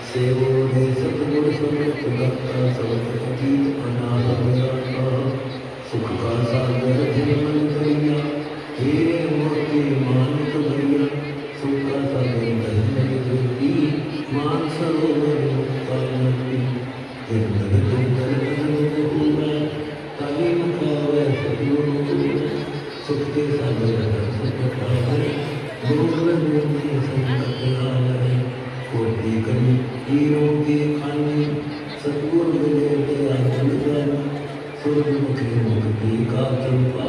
सेवो दे सतगुर समर्थ दाता सब अतीत अनाहत जाता सुख का सागर जिन मन भैया हे मोती मानत भैया सुख का सागर धन ज्योति मान सरोवर मुक्तामती निर्मल तुंगर ताली मुखावे सतगुरु सुख के सागर सुख पावे गुरु मूर्ति संकट हारे कोटि कवि हीरों के खाने सतगुरु मिले तेरा जन सूर्यमुखी मुक्ति का कृपा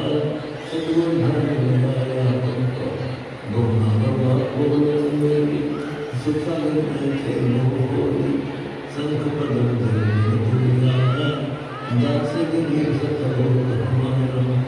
सतगुरु धन लगाया पंपा दोना बाबा बोले मेरी सुखल थे मोहरी संख पदम धर्म दुनिया दास गिरी सतगुरु हमारा